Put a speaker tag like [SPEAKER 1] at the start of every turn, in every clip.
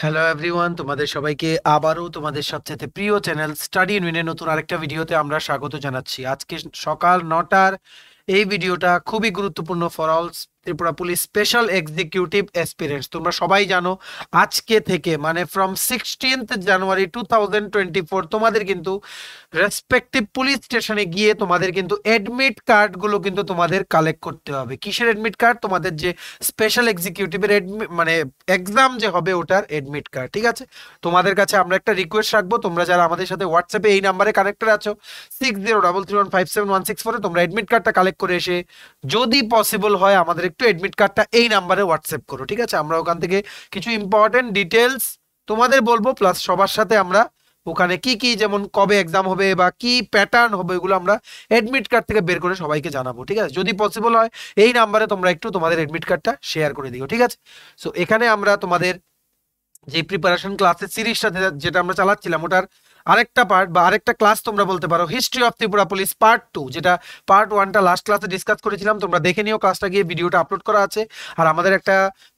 [SPEAKER 1] Hello everyone, তোমাদের সবাইকে আবারও তোমাদের সবচেয়ে প্রিয় চ্যানেল স্টাডি ইন উইনের নতুন আরেকটা ভিডিওতে আমরা স্বাগত জানাচ্ছি। আজকে সকাল 9টার এই ভিডিওটা খুবই গুরুত্বপূর্ণ for all Tripura police special executive aspirants. তোমরা সবাই জানো আজকে থেকে মানে ফ্রম 16th জানুয়ারি 2024 তোমাদের কিন্তু রেসপেক্টিভ পুলিশ স্টেশনে গিয়ে তোমাদের কিন্তু অ্যাডমিট কার্ডগুলো কিন্তু তোমাদের কালেক্ট করতে হবে। কিসের অ্যাডমিট কার্ড? তোমাদের যে স্পেশাল এক্সিকিউটিভের মানে এক্সাম যে হবে ওটার অ্যাডমিট কার্ড। ঠিক আছে, তোমাদের কাছে আমরা একটা রিকোয়েস্ট রাখবো, তোমরা যারা আমাদের সাথে হোয়াটসঅ্যাপে এই নাম্বারে কানেক্টেড আছো 6033157156 তোমরা অ্যাডমিট কার্ডটা কালেক্ট করে এসে যদি পসিবল হয় আমাদের একটু অ্যাডমিট কার্ডটা এই নাম্বারে হোয়াটসঅ্যাপ করো। ঠিক আছে, আমরা ওখান থেকে কিছু ইম্পর্টেন্ট ডিটেলস তোমাদের বলবো, প্লাস সবার সাথে আমরা ওখানে কি কি যেমন কবে এক্সাম হবে বা কি প্যাটার্ন হবে এগুলো আমরা অ্যাডমিট কার্ড থেকে বের করে সবাইকে জানাবো। ঠিক আছে, যদি পসিবল হয় এই নাম্বারে তোমরা একটু তোমাদের অ্যাডমিট কার্ডটা শেয়ার করে দিও। ঠিক আছে, সো এখানে আমরা তোমাদের যে প্রিপারেশন ক্লাসের সিরিজটা যেটা আমরা চালাচ্ছিলাম ওটার আরেকটা পার্ট বা আরেকটা ক্লাস তোমরা বলতে পারো, history of Tripura police part 2, যেটা পার্ট 1টা লাস্ট ক্লাসে ডিসকাস করেছিলাম। তোমরা দেখে নিও, ক্লাসটা গিয়ে ভিডিওটা আপলোড করা আছে। আর আমাদের একটা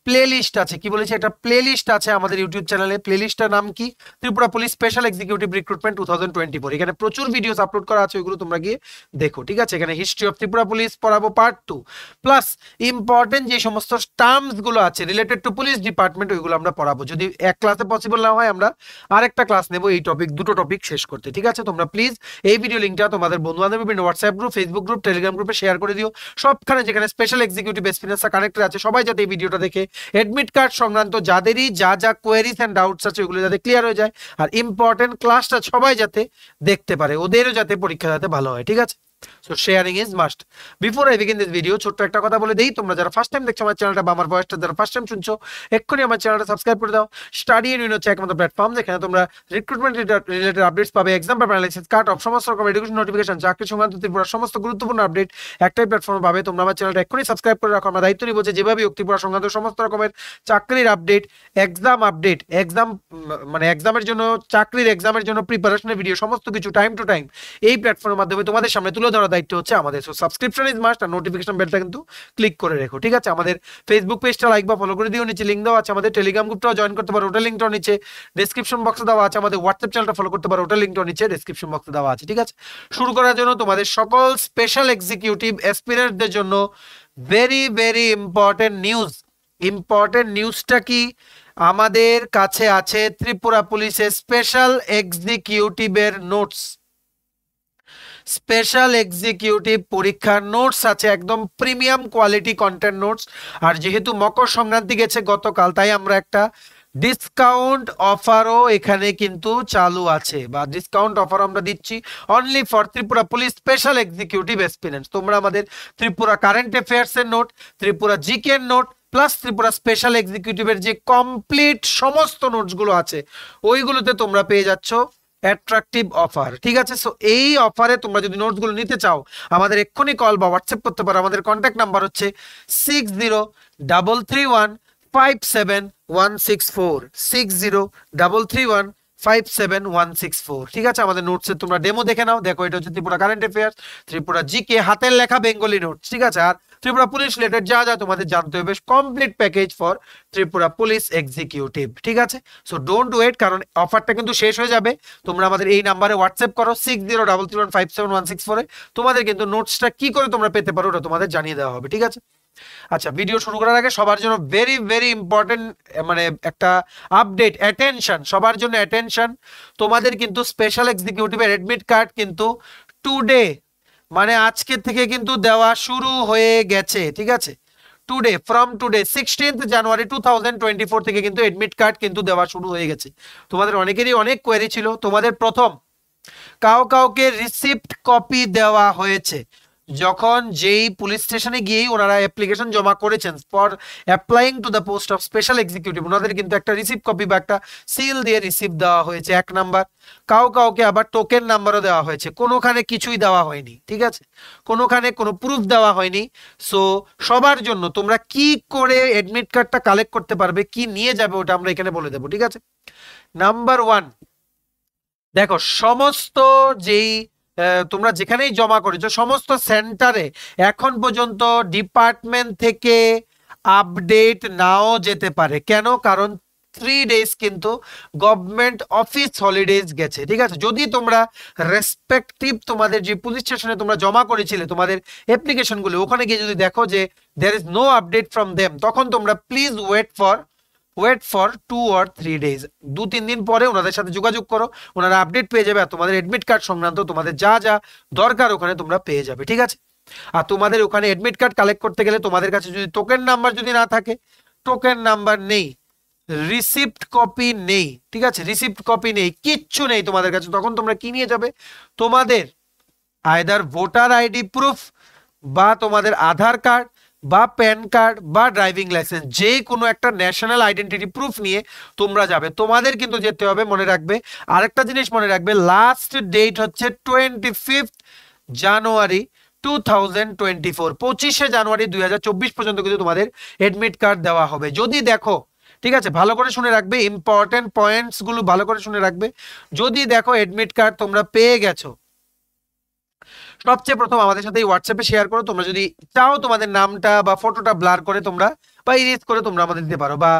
[SPEAKER 1] প্লে লিস্ট আছে, কি বলেছি, একটা প্লে লিস্ট আছে আমাদের ইউটিউব চ্যানেলে। প্লে লিস্টটার নাম কি? Tripura police special executive recruitment 2024। এখানে প্রচুর ভিডিওস আপলোড করা আছে, ওইগুলো তোমরা গিয়ে দেখো। ঠিক আছে, এখানে হিস্ট্রি অফ ত্রিপুরা পুলিশ পড়াবো পার্ট 2, প্লাস ইম্পর্টেন্ট যে সমস্ত টার্মস গুলো আছে রিলেটেড টু পুলিশ ডিপার্টমেন্ট ওইগুলো আমরা পড়াবো। যদি এক ক্লাসে পসিবল না হয় আমরা আরেকটা ক্লাস নেব এই টপিক, দুটো টপিক শেষ করতে। ঠিক আছে, তোমরা প্লিজ এই ভিডিও লিঙ্কটা তোমাদের বন্ধু বান্ধব বিভিন্ন WhatsApp group, Facebook group, Telegram গ্রুপে শেয়ার করে দিও। সবখানে যেখানে স্পেশাল এক্সিকিউটিভ এক্সপিরিয়েন্সটা কানেক্টেড আছে সবাই যাতে এই ভিডিওটা দেখে অ্যাডমিট কার্ড সংক্রান্ত যাদেরই যা যা কোয়েরিজ এন্ড ডাউটস আছে ওগুলো যাতে ক্লিয়ার হয়ে যায়, আর ইম্পর্টেন্ট ক্লাসটা সবাই যাতে দেখতে পারে, ওদেরও যাতে পরীক্ষা যাতে ভালো হয়। ঠিক আছে, so sharing is must. Before I begin this video ছোট্ট একটা কথা বলে দেই, তোমরা যারা ফার্স্ট টাইম দেখছো আমার চ্যানেলটা বা আমার ভয়েসটা যারা ফার্স্ট টাইম শুনছো এক্ষুনি আমার চ্যানেলটা সাবস্ক্রাইব করে দাও। স্টাডি ইন হচ্ছে একমাত্র প্ল্যাটফর্ম যেখানে তোমরা রিক্রুটমেন্ট রিলেটেড আপডেটস পাবে, exam paper analysis, cut off, সমস্ত রকম এডুকেশন নোটিফিকেশন, চাকরি সংক্রান্ত ত্রিপুরা সমস্ত গুরুত্বপূর্ণ আপডেট একটাই প্ল্যাটফর্মে পাবে। তোমরা আমার চ্যানেলটা এক্ষুনি সাবস্ক্রাইব করে রাখো। আমরা দায়িত্ব নিব যে যেভাবে হোক ত্রিপুরা সংক্রান্ত সমস্ত রকমের চাকরির আপডেট, এক্সাম মানে এক্সামের জন্য, চাকরির এক্সামের জন্য প্রিপারেশনের ভিডিও সমস্ত কিছু টাইম টু টাইম এই প্ল্যাটফর্মের মাধ্যমে তোমাদের সামনে তুলে ধরার দায়িত্ব হচ্ছে আমাদের। সো সাবস্ক্রিপশন ইজ মাস্ট, আর নোটিফিকেশন বেলটা কিন্তু ক্লিক করে রেখো। ঠিক আছে, আমাদের ফেসবুক পেজটা লাইক বা ফলো করে দিও, নিচে লিঙ্ক দেওয়া আছে। আমাদের টেলিগ্রাম গ্রুপটাও জয়েন করতে পারো, ওটার লিঙ্কটাও নিচে ডেসক্রিপশন বক্সে দেওয়া আছে। আমাদের হোয়াটসঅ্যাপ চ্যানেলটা ফলো করতে পারো, ওটার লিঙ্কটাও নিচে ডেসক্রিপশন বক্সে দেওয়া আছে। ঠিক আছে, শুরু করার জন্য তোমাদের সকল স্পেশাল এক্সিকিউটিভ অ্যাসপিরেন্টদের জন্য very very important news. Important নিউজটা কি? আমাদের কাছে আছে ত্রিপুরা পুলিশের স্পেশাল এক্সিকিউটিভের নোটস। স্পেশাল এক্সিকিউটিভ পরীক্ষার নোটস আছে, একদম প্রিমিয়াম কোয়ালিটি কন্টেন্ট নোটস। আর যেহেতু মকর সংক্রান্তি গেছে গতকাল, তাই আমরা একটা ডিসকাউন্ট অফারও এখানে কিন্তু চালু আছে, বা ডিসকাউন্ট অফার আমরা দিচ্ছি only for Tripura police special executive experience. তোমরা আমাদের ত্রিপুরা কারেন্ট অ্যাফেয়ার্স এর নোট, ত্রিপুরা জিকে এর নোট, প্লাস ত্রিপুরা স্পেশাল এক্সিকিউটিভের যে কমপ্লিট সমস্ত নোটসগুলো আছে ওইগুলোতে তোমরা পেয়ে যাচ্ছ অ্যাট্রাকটিভ অফার। ঠিক আছে, সো এই অফারে তোমরা যদি নোটসগুলো নিতে চাও আমাদের এক্ষুনি কল বা হোয়াটসঅ্যাপ করতে পারো। আমাদের কন্ট্যাক্ট নাম্বার হচ্ছে 6033157164, 6033157164। ঠিক আছে, আমাদের নোটসের তোমরা ডেমো দেখে নাও। দেখো, এটা হচ্ছে Tripura current affairs, Tripura GK, হাতের লেখা বেঙ্গলি নোটস। ঠিক আছে, আর ত্রিপুরা পুলিশ রিলেটেড যা যা তোমাদের জানতে হবে, complete package for Tripura police executive. ঠিক আছে, সো ডোন্ট ওয়েট, কারণ অফারটা কিন্তু শেষ হয়ে যাবে। তোমরা আমাদের এই নাম্বারে হোয়াটসঅ্যাপ করো 6033157164, তোমাদের কিন্তু নোটসটা কি করে তোমরা পেতে পারো ওটা তোমাদের জানিয়ে দেওয়া হবে। ঠিক আছে, আচ্ছা, ভিডিও শুরু করার আগে সবার জন্য ভেরি ভেরি ইম্পর্টেন্ট মানে একটা আপডেট, অ্যাটেনশন, সবার জন্য অ্যাটেনশন। তোমাদের কিন্তু স্পেশাল এক্সিকিউটিভের অ্যাডমিট কার্ড কিন্তু টুডে মানে আজকে থেকে কিন্তু দেওয়া শুরু হয়ে গেছে। ঠিক আছে, টুডে, ফ্রম টুডে 16th জানুয়ারি 2024 থেকে কিন্তু অ্যাডমিট কার্ড কিন্তু দেওয়া শুরু হয়ে গেছে। তোমাদের অনেকেরই অনেক কোয়েরি ছিল, তোমাদের প্রথম কাউকে রিসিপ্ট কপি দেওয়া হয়েছে যখন যেই পুলিশ স্টেশনে গিয়েই ওনারা অ্যাপ্লিকেশন জমা করেছেন for applying to the post of special executive, ওনাদের কিন্তু একটা রিসিপ্ট কপি বা একটা সিল দিয়ে রিসিপ্ট দেওয়া হয়েছে, এক নাম্বার। কাউকে আবার টোকেন নাম্বারও দেওয়া হয়েছে, কোনোখানে কিছুই দেওয়া হয়নি। ঠিক আছে, কোনোখানে কোনো প্রুফ দেওয়া হয়নি। সো সবার জন্য তোমরা কি করে অ্যাডমিট কার্ডটা কালেক্ট করতে পারবে, কি নিয়ে যাবে, ওটা আমরা এখানে বলে দেবো। ঠিক আছে, নাম্বার 1, দেখো সমস্ত যেই তোমরা যেখানেই জমা করেছো সমস্ত সেন্টারে এখন পর্যন্ত ডিপার্টমেন্ট থেকে আপডেট নাও যেতে পারে। কেন? কারণ 3 ডেজ কিন্তু গভর্নমেন্ট অফিস হলিডেজ গেছে, ঠিক আছে। যদি তোমরা রেসপেক্টিভ তোমাদের যে পুলিশ স্টেশনে তোমরা জমা করেছিলে তোমাদের অ্যাপ্লিকেশনগুলো, ওখানে গিয়ে যদি দেখো যে there is no update from them, তখন তোমরা please wait for 2 or 3 days, 2-3 দিন পরে ওনাদের সাথে যোগাযোগ করো, ওনারা আপডেট পেয়ে যাবে আর তোমাদের এডমিট কার্ড সংক্রান্ত তোমাদের যা যা দরকার ওখানে তোমরা পেয়ে যাবে, ঠিক আছে। আর তোমাদের ওখানে এডমিট কার্ড কালেক্ট করতে গেলে তোমাদের কাছে যদি টোকেন নাম্বার যদি না থাকে, টোকেন নাম্বার নেই, রিসিপ্ট কপি নেই, ঠিক আছে, রিসিপ্ট কপি নেই, কিচ্ছু নেই তোমাদের কাছে, তখন তোমরা কি নিয়ে যাবে? তোমাদের আইদার ভোটার আইডি প্রুফ বা তোমাদের আধার কার্ড বা প্যান কার্ড বা ড্রাইভিং লাইসেন্স, যে কোনো একটা ন্যাশনাল আইডেন্টিটি প্রুফ নিয়ে তোমরা যাবে। তোমাদের কিন্তু যেতে হবে, মনে রাখবে আরেকটা জিনিস মনে রাখবে, লাস্ট ডেট হচ্ছে 25 জানুয়ারি 2024, 25শে জানুয়ারি 2024 পর্যন্ত কিন্তু তোমাদের এডমিট কার্ড দেওয়া হবে। যদি দেখো, ঠিক আছে, ভালো করে শুনে রাখবে, ইম্পর্টেন্ট পয়েন্টস গুলো ভালো করে শুনে রাখবে, যদি দেখো এডমিট কার্ড তোমরা পেয়ে গেছো, সবচেয়ে প্রথম আমাদের সাথে হোয়াটসঅ্যাপে শেয়ার করো। তোমরা যদি চাও তোমাদের নামটা বা ফটোটা ব্লার করে তোমরা বা ইরেজ করে তোমরা আমাদের দিতে পারো, বা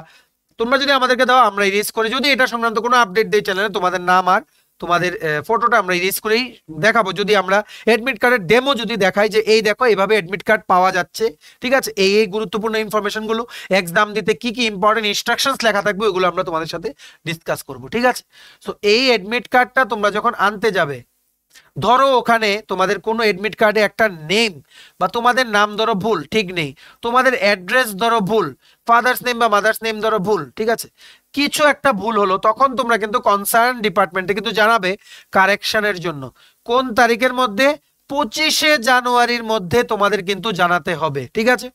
[SPEAKER 1] তোমরা যদি আমাদেরকে দাও আমরা ইরেজ করে, যদি এটা সংক্রান্ত কোনো আপডেট দেই চ্যানেলে, তোমাদের নাম আর তোমাদের ফটোটা আমরা ইরেজ করেই দেখাবো। যদি আমরা এডমিট কার্ডের ডেমো যদি দেখাই যে এই দেখো এইভাবে এডমিট কার্ড পাওয়া যাচ্ছে, ঠিক আছে, এই এই গুরুত্বপূর্ণ ইনফরমেশনগুলো, এক্সাম দিতে কি কি ইম্পর্টেন্ট ইনস্ট্রাকশনস লেখা থাকবে ওগুলো আমরা তোমাদের সাথে ডিসকাস করব, ঠিক আছে। সো এই এডমিট কার্ডটা তোমরা যখন আনতে যাবে, ধরো ওখানে তোমাদের কোনো এডমিট কার্ডে একটা নেম বা তোমাদের নাম ধরো ভুল, ঠিক নেই, তোমাদের অ্যাড্রেস ধরো ভুল, ফাদার্স নেম বা মাদার্স নেম ধরো ভুল, ঠিক আছে, কিছু একটা ভুল হলো, তখন তোমরা কিন্তু কনসার্ন ডিপার্টমেন্টে কিন্তু জানাবে কারেকশনের জন্য। কোন তারিখের মধ্যে? 25শে জানুয়ারির মধ্যে তোমাদের কিন্তু জানাতে হবে, ঠিক আছে।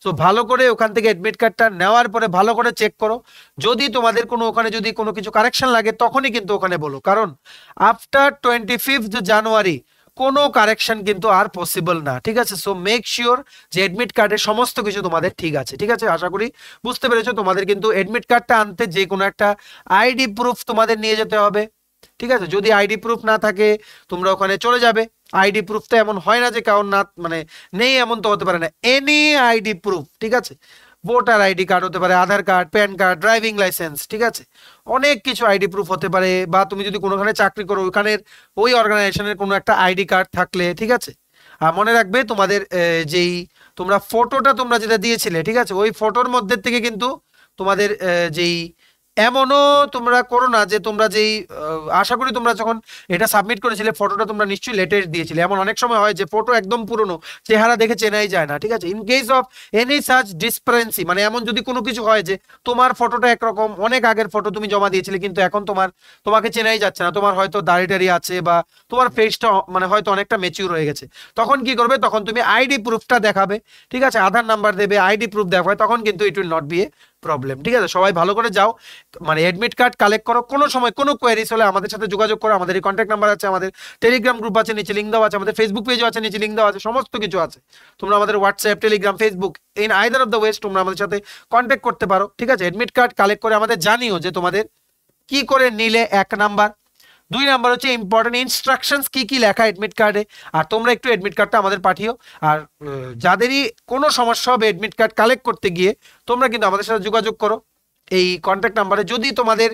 [SPEAKER 1] তো ভালো করে ওখান থেকে এডমিট কার্ডটা নেওয়ার পরে ভালো করে চেক করো, যদি তোমাদের কোনো ওখানে যদি কোনো কিছু কারেকশন লাগে তখনই কিন্তু ওখানে বলো, কারণ আফটার 25 জানুয়ারি কোনো কারেকশন কিন্তু আর পসিবল না, ঠিক আছে। সো মেক শিওর যে এডমিট কার্ডের সমস্ত কিছু তোমাদের ঠিক আছে, ঠিক আছে। আশা করি বুঝতে পেরেছো। তোমাদের কিন্তু এডমিট কার্ডটা আনতে যে কোনো একটা আইডি প্রুফ তোমাদের নিয়ে যেতে হবে, ঠিক আছে। যদি আইডি প্রুফ না থাকে তোমরা ওখানে চলে যাবে, আইডি প্রুফ তো এমন হয় না যে কারণ না মানে নেই, এমন তো হতে পারে না, এনি আইডি প্রুফ, ঠিক আছে, ভোটার আইডি কার্ড হতে পারে, Aadhaar card, PAN card, driving licence, ঠিক আছে, অনেক কিছু আইডি প্রুফ হতে পারে, বা তুমি যদি কোনোখানে চাকরি করো ওখানের ওই অর্গানাইজেশনের কোনো একটা আইডি কার্ড থাকলে, ঠিক আছে। আর মনে রাখবে তোমাদের যেই তোমরা ফটোটা তোমরা যেটা দিয়েছিলে, ঠিক আছে, ওই ফটোর মধ্যে থেকে কিন্তু তোমাদের যেই এমনও তোমরা করো না যে তোমরা যেই আশা করি তোমরা যখন এটা সাবমিট করেছিলে ফটোটা তোমরা নিশ্চয়ই লেটেস্ট দিয়েছিলে, এমন অনেক সময় হয় যে ফটো একদম পুরনো, চেহারা দেখে চেনাই যায় না, ঠিক আছে। In case of any such discrepancy, মানে এমন যদি কোনো কিছু হয় যে তোমার ফটোটা একরকম, অনেক আগের ফটো তুমি জমা দিয়েছিলে কিন্তু এখন তোমাকে চেনাই যাচ্ছে না, তোমার হয়তো দাড়ি টাড়ি আছে বা তোমার ফেসটা মানে হয়তো অনেকটা ম্যাচিউর হয়ে গেছে, তখন কি করবে? তখন তুমি আইডি প্রুফটা দেখাবে, ঠিক আছে, আধার নাম্বার দেবে, আইডি প্রুফ দেখাবে, তখন কিন্তু it will not be a problem, ঠিক আছে। সবাই ভালো করে যাও, মানে এডমিট কার্ড কালেক্ট করো, কোনো সময় কোনো কোয়েরিজ হলে আমাদের সাথে যোগাযোগ করো, আমাদের এই কন্ট্যাক্ট নাম্বার আছে, আমাদের টেলিগ্রাম গ্রুপ আছে, নিচে লিঙ্ক দেওয়া আছে, আমাদের ফেসবুক পেজও আছে, নিচে লিঙ্ক দেওয়া আছে, সমস্ত কিছু আছে। তোমরা আমাদের WhatsApp, Telegram, Facebook, in either of the ways তোমরা আমাদের সাথে কন্ট্যাক্ট করতে পারো, ঠিক আছে। এডমিট কার্ড কালেক্ট করে আমাদের জানিও যে তোমাদের কি করে নিলে, 1 নাম্বার। 2 নাম্বার হচ্ছে ইম্পর্টেন্ট ইনস্ট্রাকশনস কি কি লেখা এডমিট কার্ডে, আর তোমরা একটু এডমিট কার্ডটা আমাদের পাঠিও। আর যাদেরই কোনো সমস্যা হবে এডমিট কার্ড কালেক্ট করতে গিয়ে, তোমরা কিন্তু আমাদের সাথে যোগাযোগ করো এই কন্ট্যাক্ট নাম্বারে। যদি তোমাদের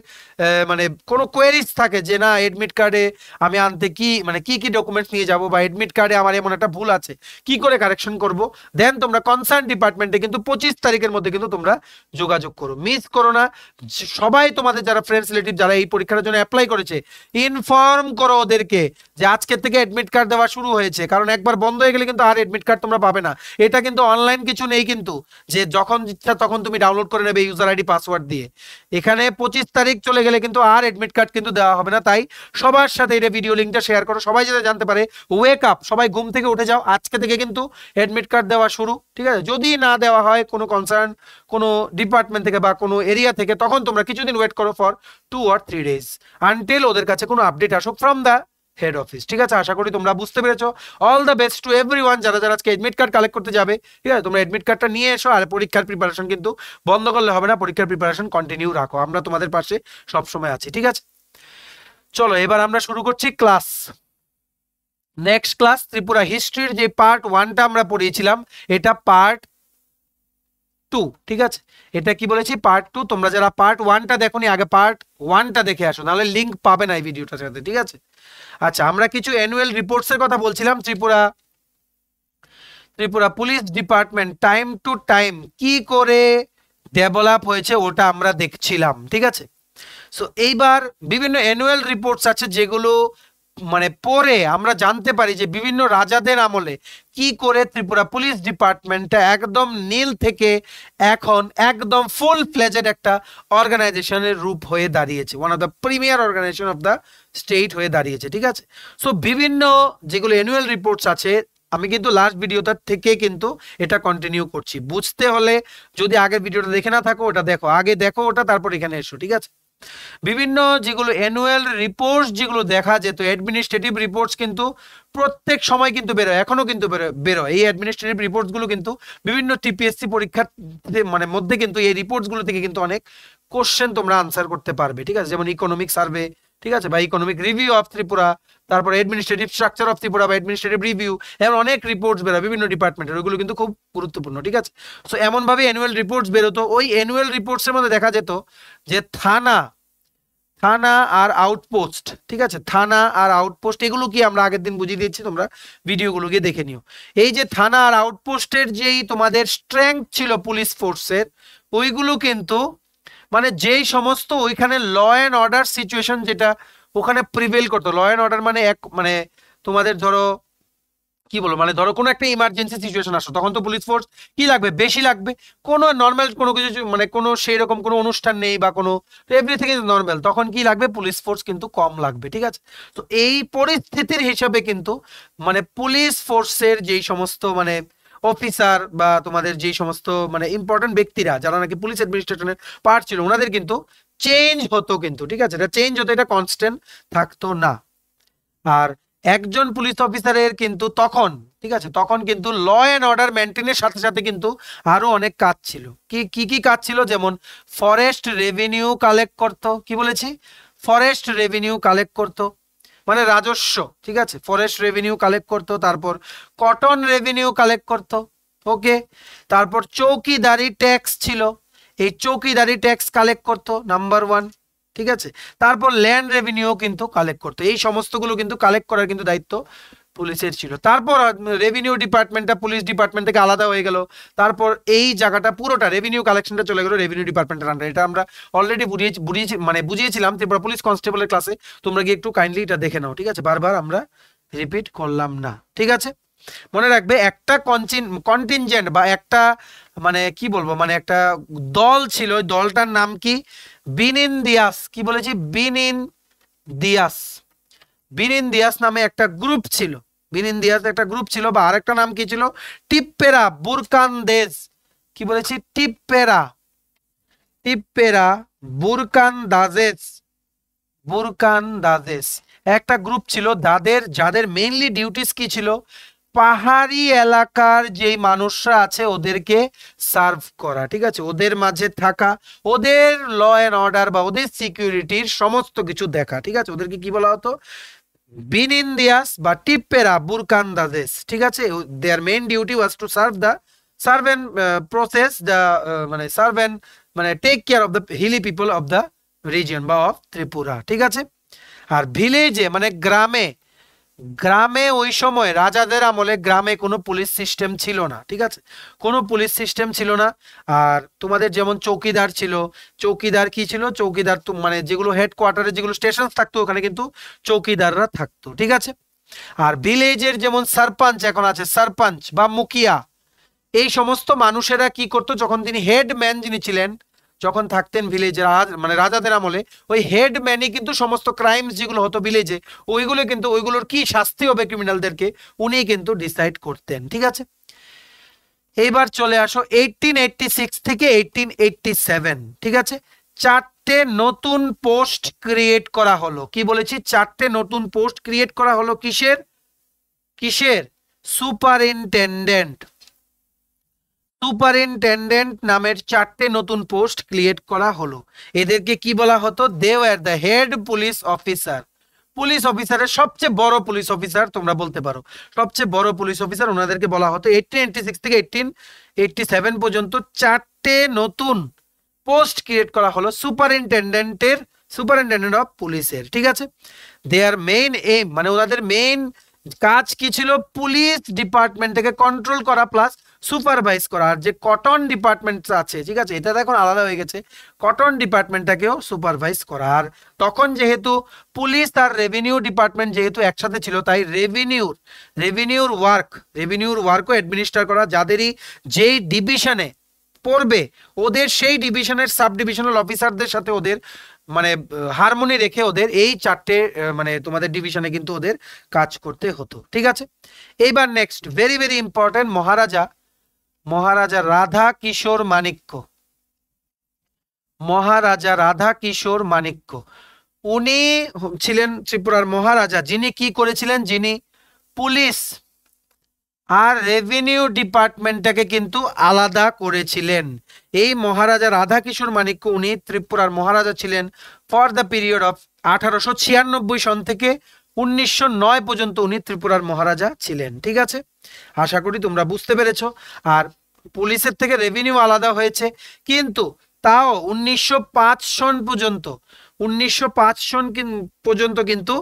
[SPEAKER 1] মানে কোনো কোয়েরিজ থাকে যে না এডমিট কার্ডে আমি আনতে কি মানে কি কি ডকুমেন্টস নিয়ে যাব, বা এডমিট কার্ডে আমার এমন একটা ভুল আছে কি করে কারেকশন করব, দেন তোমরা কনসার্ন ডিপার্টমেন্টে কিন্তু 25 তারিখের মধ্যে কিন্তু তোমরা যোগাযোগ করো, মিস করো না। সবাই তোমাদের যারা ফ্রেন্ডস রিলেটিভ যারা এই পরীক্ষার জন্য অ্যাপ্লাই করেছে ইনফর্ম করো ওদেরকে যে আজকের থেকে এডমিট কার্ড দেওয়া শুরু হয়েছে, কারণ একবার বন্ধ হয়ে গেলে কিন্তু আর এডমিট কার্ড তোমরা পাবে না। এটা কিন্তু অনলাইন কিছু নেই কিন্তু যে যখন ইচ্ছা তখন তুমি ডাউনলোড করে নেবে ইউজার আইডি পাসওয়ার্ড দিয়ে। এখানে 25 তারিখ চলে গেলে কিন্তু আর এডমিট কার্ড কিন্তু দেওয়া হবে না। তাই সবার সাথে এটা ভিডিও লিংকটা শেয়ার করো, সবাই যাতে জানতে পারে। ওয়েক আপ, সবাই ঘুম থেকে উঠে যাও, আজকে থেকে কিন্তু এডমিট কার্ড দেওয়া শুরু, ঠিক আছে। যদি না দেওয়া হয় কোনো কনসার্ন কোনো ডিপার্টমেন্ট থেকে বা কোনো এরিয়া থেকে, তখন তোমরা কিছুদিন ওয়েট করো ফর 2 or 3 days আনটিল ওদের কাছে কোনো আপডেট আসুক ফ্রম দা হেড অফিস, ঠিক আছে। আশা করি তোমরা বুঝতে পেরেছো। All the best to everyone যারা যারা আজকে এডমিট কার্ড কালেক্ট করতে যাবে, ঠিক আছে। তোমরা এডমিট কার্ডটা নিয়ে এসো, আর পরীক্ষার প্রিপারেশন কিন্তু বন্ধ করলে হবে না, পরীক্ষার প্রিপারেশন কন্টিনিউ রাখো, আমরা তোমাদের পাশে সব সময় আছি, ঠিক আছে। চলো এবার আমরা শুরু করছি ক্লাস। নেক্সট ক্লাস ত্রিপুরা হিস্ট্রির যে পার্ট 1টা আমরা পড়িয়েছিলাম, এটা পার্ট 2, ঠিক আছে, এটা কি বলেছি পার্ট 2। তোমরা যারা পার্ট 1টা দেখোনি আগে পার্ট 1টা দেখে আসো, নাহলে লিংক পাবে না এই ভিডিওটার সাথে, ঠিক আছে। আচ্ছা, আমরা কিছু অ্যানুয়াল রিপোর্টস এর কথা বলছিলাম। Tripura police department time to time কি করে ডেভেলপ হয়েছে ওটা আমরা দেখছিলাম, ঠিক আছে। সো এইবার বিভিন্ন অ্যানুয়াল রিপোর্টস আছে যেগুলো মানে পরে আমরা জানতে পারি যে বিভিন্ন রাজাদের আমলে কি করে ত্রিপুরা পুলিশ ডিপার্টমেন্টটা একদম নীল থেকে এখন একদম ফুল ফ্লেজেড একটা অর্গানাইজেশনের রূপ হয়ে দাঁড়িয়েছে, one of the premier organisation of the state হয়ে দাঁড়িয়েছে, ঠিক আছে। সো বিভিন্ন যেগুলো অ্যানুয়াল রিপোর্টস আছে, আমি কিন্তু লাস্ট ভিডিওটা থেকে কিন্তু এটা কন্টিনিউ করছি। বুঝতে হলে যদি আগের ভিডিওটা দেখে না থাকো ওটা দেখো, আগে দেখো ওটা, তারপর এখানে এসো, ঠিক আছে। বিভিন্ন যেগুলো অ্যানুয়াল রিপোর্টস যেগুলো দেখা যেত, অ্যাডমিনিস্ট্রেটিভ রিপোর্টস কিন্তু প্রত্যেক সময় কিন্তু বেরোয়, এখনো কিন্তু বেরোয়। এই অ্যাডমিনিস্ট্রেটিভ রিপোর্টস গুলো কিন্তু বিভিন্ন টিপিএসসি পরীক্ষার মানে মধ্যে কিন্তু এই রিপোর্টস গুলো থেকে কিন্তু অনেক কোশ্চেন তোমরা আনসার করতে পারবে, ঠিক আছে। যেমন ইকোনমিক সার্ভে, ঠিক আছে, বা ইকোনমিক রিভিউ অফ ত্রিপুরা, তারপর অ্যাডমিনিস্ট্রেটিভ স্ট্রাকচার অফ ত্রিপুরা বা অ্যাডমিনিস্ট্রেটিভ রিভিউ, এমন অনেক রিপোর্টস বেরোয় বিভিন্ন ডিপার্টমেন্টের, ওইগুলো কিন্তু খুব গুরুত্বপূর্ণ, ঠিক আছে। সো এমনভাবে অ্যানুয়াল রিপোর্টস বেরোতো। ওই অ্যানুয়াল রিপোর্টসের মধ্যে দেখা যেত যে থানা আর আউটপোস্ট, ঠিক আছে, থানা আর আউটপোস্ট এগুলো কি আমরা আগের দিন বুঝিয়ে দিয়েছি, তোমরা ভিডিওগুলো গিয়ে দেখে নিও। এই যে থানা আর আউটপোস্টের যেই তোমাদের স্ট্রেংথ ছিল পুলিশ ফোর্সের, ওইগুলো কিন্তু মানে যেই সমস্ত ওইখানে ল অ্যান্ড অর্ডার সিচুয়েশন যেটা ওখানে প্রিভেল করতো, ল অ্যান্ড অর্ডার মানে এক মানে তোমাদের ধরো কি বলবো, মানে ধরো কোনো একটা ইমার্জেন্সি সিচুয়েশন আসো, তখন তো পুলিশ ফোর্স কি লাগবে, বেশি লাগবে। কোনো নর্মাল কোনো কিছু মানে কোনো সেই রকম কোনো অনুষ্ঠান নেই বা কোনো এভরিথিং ইজ নর্মাল, তখন কি লাগবে, পুলিশ ফোর্স কিন্তু কম লাগবে, ঠিক আছে। তো এই পরিস্থিতির হিসাবে কিন্তু মানে পুলিশ ফোর্সের যেই সমস্ত মানে অফিসার বা তোমাদের যেই সমস্ত মানে ইম্পর্টেন্ট ব্যক্তিরা যারা নাকি পুলিশ অ্যাডমিনিস্ট্রেশনের পার্ট ছিল, ওনাদের কিন্তু চেঞ্জ হতো কিন্তু, ঠিক আছে, এটা চেঞ্জ হতো, এটা কনস্ট্যান্ট থাকতো না। আর একজন পুলিশ অফিসারের কিন্তু তখন, ঠিক আছে, তখন কিন্তু ল অ্যান্ড অর্ডার মেনটেনের সাথে সাথে কিন্তু আরো অনেক কাজ ছিল। কি কাজ ছিল, যেমন ফরেস্ট রেভিনিউ কালেক্ট করতো, কি বলেছি, ফরেস্ট রেভিনিউ কালেক্ট করতো মানে রাজস্ব, ঠিক আছে, ফরেস্ট রেভিনিউ কালেক্ট করতো। তারপর কটন রেভিনিউ কালেক্ট করতো, ওকে। তারপর চৌকিদারি ট্যাক্স ছিল, এই চৌকিদারি ট্যাক্স কালেক্ট করতো, নাম্বার 1, ঠিক আছে। তারপর ল্যান্ড রেভিনিউ কিন্তু কালেক্ট করতো, এই সমস্তগুলো কিন্তু কালেক্ট করার কিন্তু দায়িত্ব পুলিশের ছিল। তারপর রেভিনিউ ডিপার্টমেন্টটা পুলিশ ডিপার্টমেন্ট থেকে আলাদা হয়ে গেল, তারপর এই জায়গাটা পুরোটা রেভিনিউ কালেকশনটা চলে গেল রেভিনিউ ডিপার্টমেন্টের আন্ডারে। এটা আমরা অলরেডি বুঝিয়েছিলাম ত্রিপুরা পুলিশ কনস্টেবলের ক্লাসে, তোমরা গিয়ে একটু কাইন্ডলি এটা দেখে নাও, ঠিক আছে, বারবার আমরা রিপিট করলাম না, ঠিক আছে। মনে রাখবে একটা কন্টিনজেন্ট বা একটা মানে কি বলবো মানে একটা দল ছিল, ওই দলটার নাম কি, বিনিন্দিয়াস, কি বলেছি, বিনিন্দিয়াস নামে একটা গ্রুপ ছিল, বিনিন্দিয়াস একটা গ্রুপ ছিল, বা আরেকটা নাম কি ছিল, টিপ্পেরা বুরকানদেজ, কি বলেছি, টিপ্পেরা বুরকানদাজেস একটা গ্রুপ ছিল, যাদের মেইনলি ডিউটিস কি ছিল, পাহাড়ি এলাকার যেই মানুষরা আছে ওদেরকে সার্ভ করা, ঠিক আছে, ওদের মাঝে থাকা, ওদের ল অ্যান্ড অর্ডার বা ওদের সিকিউরিটির সমস্ত কিছু দেখা, ঠিক আছে, ওদেরকে কি বলা হতো, বিনিন্দিয়াস বা টিপ্পেরা বুরকানদাজেস, ঠিক আছে। Their main duty was to serve and process the মানে take care of the hilly people of the region বা অফ ত্রিপুরা, ঠিক আছে। আর ভিলেজে মানে গ্রামে ওই সময় রাজাদের আমলে গ্রামে কোনো পুলিশ সিস্টেম ছিল না, ঠিক আছে, কোনো পুলিশ সিস্টেম ছিল না। আর তোমাদের যেমন চৌকিদার ছিল, চৌকিদার কি ছিল, চৌকিদার তো মানে যেগুলো হেডকোয়ার্টারে যেগুলো স্টেশন থাকতো ওখানে কিন্তু চৌকিদাররা থাকতো, ঠিক আছে। আর ভিলেজের যেমন সারপঞ্চ এখন আছে, সারপঞ্চ বা মুখিয়া, এই সমস্ত মানুষেরা কি করতো, যখন তিনি হেডম্যান যিনি ছিলেন, যখন থাকতেন ভিলেজে মানে রাজাদের আমলে, ওই হেডম্যানই কিন্তু সমস্ত ক্রাইমস যেগুলো হতো ভিলেজে ওইগুলোর কি শাস্তি হবে ক্রিমিনালদেরকে উনি কিন্তু ডিসাইড করতেন, ঠিক আছে। এইবার চলে আসো 1886 থেকে 1887, ঠিক আছে, 4টে নতুন পোস্ট ক্রিয়েট করা হলো, কি বলেছি, 4টে নতুন পোস্ট ক্রিয়েট করা হলো, কিসের সুপারিনটেন্ডেন্ট নামের 4টে নতুন পোস্ট ক্রিয়েট করা হলো। এদেরকে কি বলা হতো, they were the head police officer, police অফিসারের সবচেয়ে বড় পুলিশ অফিসার তোমরা বলতে পারো, সবচেয়ে বড় পুলিশ অফিসার। ওনাদেরকে বলা হতো 1886 থেকে 1887 পর্যন্ত 4টে নতুন পোস্ট ক্রিয়েট করা হলো সুপারিনটেন্ডেন্ট অফ পুলিশের, ঠিক আছে। দেয়ার মেইন এইম, মানে ওনাদের মেইন কাজ কি ছিল, পুলিশ ডিপার্টমেন্টটাকে কন্ট্রোল করা প্লাস সুপারভাইজ করা। আর যে কটন ডিপার্টমেন্ট আছে, ঠিক আছে, এটা এখন আলাদা হয়ে গেছে, কটন ডিপার্টমেন্টটাকেও সুপারভাইজ করা। আর তখন যেহেতু পুলিশ আর রেভিনিউ ডিপার্টমেন্ট যেহেতু একসাথে ছিল, তাই রেভিনিউর ওয়ার্কও অ্যাডমিনিস্টার করা, যাদেরই যেই ডিভিশনে পড়বে ওদের সেই ডিভিশনের সাব ডিভিশনাল অফিসারদের সাথে ওদের মানে হারমোনি রেখে ওদের এই 4টে মানে তোমাদের ডিভিশনে কিন্তু ওদের কাজ করতে হতো, ঠিক আছে। এইবার নেক্সট ভেরি ভেরি ইম্পর্টেন্ট, মহারাজা রাধা কিশোর মাণিক্য, উনি ছিলেন ত্রিপুরার মহারাজা, যিনি কি করেছিলেন, যিনি পুলিশ আর রেভিনিউ ডিপার্টমেন্টটাকে কিন্তু আলাদা করেছিলেন। এই মহারাজা রাধা কিশোর মাণিক্য উনি ত্রিপুরার মহারাজা ছিলেন ফর দ্য পিরিয়ড অফ 1896 সন থেকে 1909 পর্যন্ত উনি ত্রিপুরার মহারাজা ছিলেন, ঠিক আছে। আশা করি তোমরা বুঝতে পেরেছো। আর পুলিশের থেকে রেভিনিউ আলাদা হয়েছে, কিন্তু তাও 1905 সন পর্যন্ত কিন্তু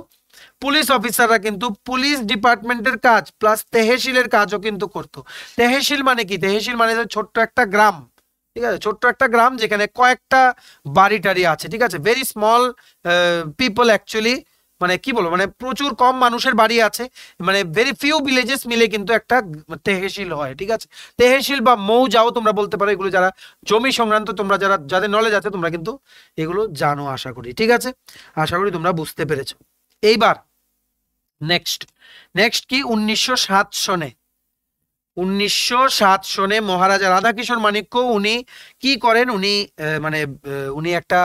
[SPEAKER 1] পুলিশ অফিসাররা কিন্তু পুলিশ ডিপার্টমেন্টের কাজ প্লাস তেহসিলের কাজও কিন্তু করতো। তেহসিল মানে কি, তেহসিল মানে ছোট্ট একটা গ্রাম, ঠিক আছে, ছোট্ট একটা গ্রাম যেখানে কয়েকটা বাড়ি টাড়ি আছে, ঠিক আছে, ভেরি স্মল পিপল অ্যাকচুয়ালি, মানে কি বলবো, মানে প্রচুর কম মানুষের বাড়ি আছে, মানে ভেরি ফিউ ভিলেজেস মিলে কিন্তু একটা তেহসিল হয়, ঠিক আছে। তেহসিল বা মৌজাও তোমরা বলতে পারো, এগুলো যারা জমি সংক্রান্ত তোমরা যাদের নলেজ আছে তোমরা কিন্তু এগুলো জানো আশা করি, ঠিক আছে। আশা করি তোমরা বুঝতে পেরেছো। এইবার নেক্সট কি 1907 সনে মহারাজা রাধাকিশোর মাণিক্য উনি কি করেন, উনি একটা